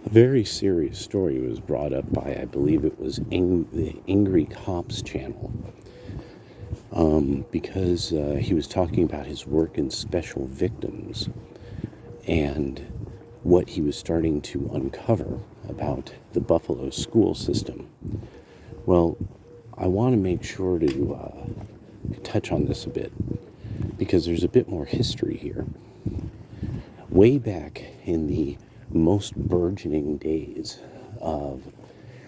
A very serious story was brought up by, I believe it was the Angry Cops channel, because he was talking about his work in special victims and what he was starting to uncover about the Buffalo school system. Well, I want to make sure to touch on this a bit because there's a bit more history here. Way back in the most burgeoning days of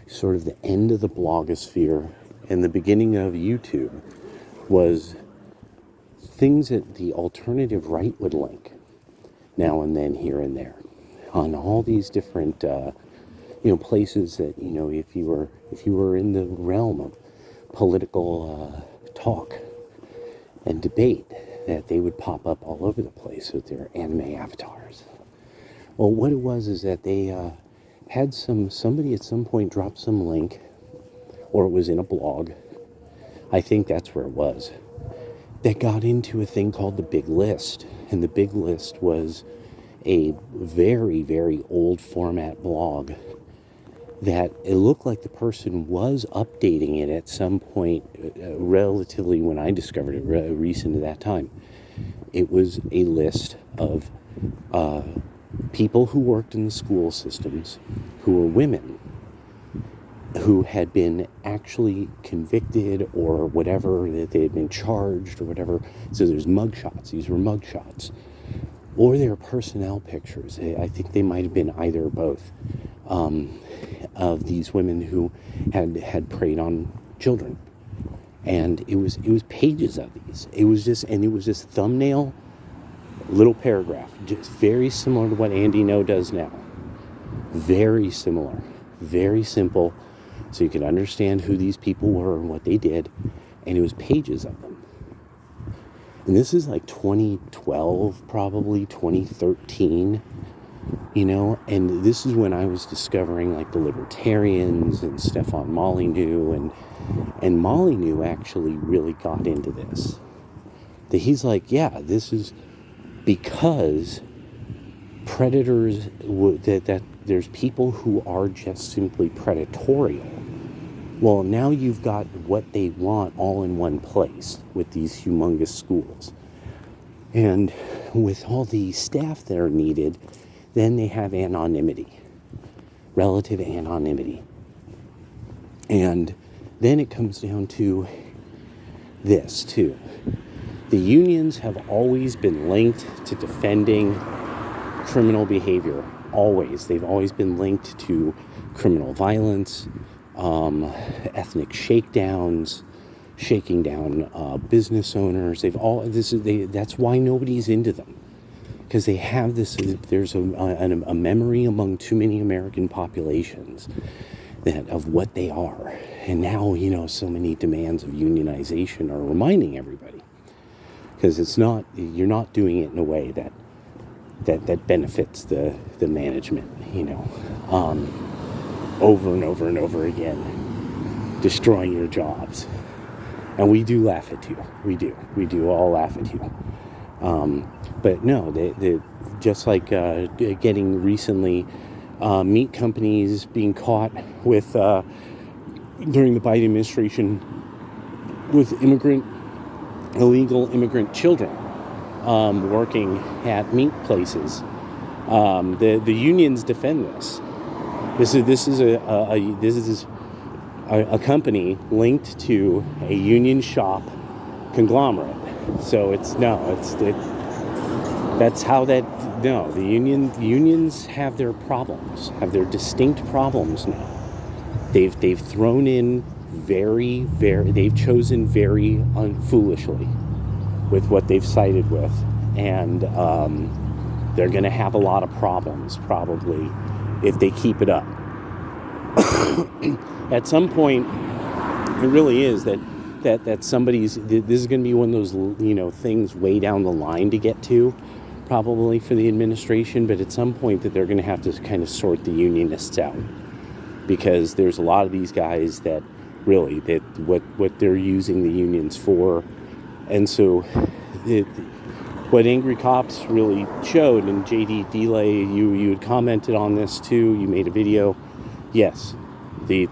sort of the end of the blogosphere and the beginning of YouTube was things that the alternative right would link now and then, here and there, on all these different places that, if you were in the realm of political talk and debate, that they would pop up all over the place with their anime avatars. Well, what it was is that they had somebody at some point dropped some link, or it was in a blog, I think that's where it was, that got into a thing called the Big List. And the Big List was a very, very old format blog that it looked like the person was updating it at some point, relatively when I discovered it, recent to that time. It was a list of people who worked in the school systems who were women who had been actually convicted or whatever, that they had been charged or whatever. So there's mugshots. These were mugshots. Or their personnel pictures. I think they might have been either or both, of these women who had preyed on children. And it was pages of these. It was just thumbnail, little paragraph, just very similar to what Andy No does now. Very similar, very simple, so you could understand who these people were and what they did, and it was pages of them. And this is like 2012, probably 2013, and this is when I was discovering like the libertarians and Stefan Molyneux, and Molyneux actually really got into this. That he's like, yeah, this is because predators, that there's people who are just simply predatorial. Well, now you've got what they want all in one place with these humongous schools. And with all the staff that are needed, then they have anonymity, relative anonymity. And then it comes down to this, too. The unions have always been linked to defending criminal behavior. Always. They've always been linked to criminal violence, ethnic shakedowns, shaking down business owners. That's why nobody's into them, because they have this. There's a memory among too many American populations of what they are, and now so many demands of unionization are reminding everybody, because you're not doing it in a way that benefits the management, over and over and over again, destroying your jobs. And we do laugh at you. We do all laugh at you. But no, they just like getting recently meat companies being caught with, during the Biden administration, with illegal immigrant children working at meat places. The unions defend this. This is a company linked to a union shop conglomerate. So the unions have their problems, have their distinct problems now. They've thrown in they've chosen very foolishly with what they've sided with, and they're going to have a lot of problems probably if they keep it up. At some point, it really is that this is going to be one of those things way down the line to get to, probably for the administration. But at some point, that they're going to have to kind of sort the unionists out, because there's a lot of these guys that really what they're using the unions for, and so what Angry Cops really showed, and JD Delay, you had commented on this too, you made a video. Yes, the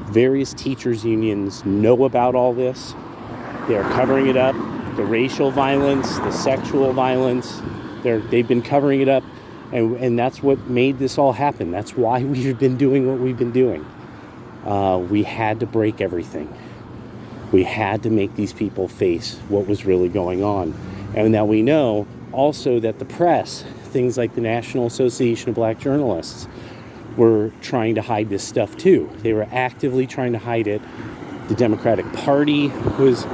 various teachers unions know about all this. They're covering it up. The racial violence, the sexual violence, they've been covering it up, and that's what made this all happen. That's why we've been doing what we've been doing. We had to break everything. We had to make these people face what was really going on. And now we know also that the press, things like the National Association of Black Journalists, were trying to hide this stuff too. They were actively trying to hide it. The Democratic Party was,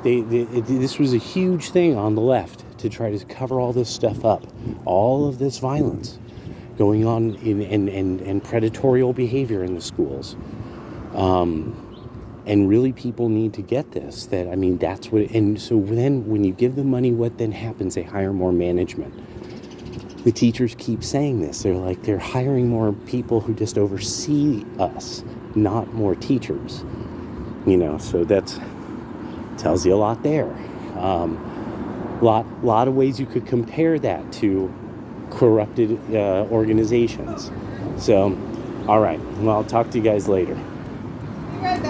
this was a huge thing on the left to try to cover all this stuff up. All of this violence going on and predatorial behavior in the schools. And really, people need to get this, that, I mean, that's what, and so then when you give them money, what then happens? They hire more management. The teachers keep saying this. They're hiring more people who just oversee us, not more teachers. So that tells you a lot there. Lot of ways you could compare that to corrupted organizations. So, all right. Well, I'll talk to you guys later.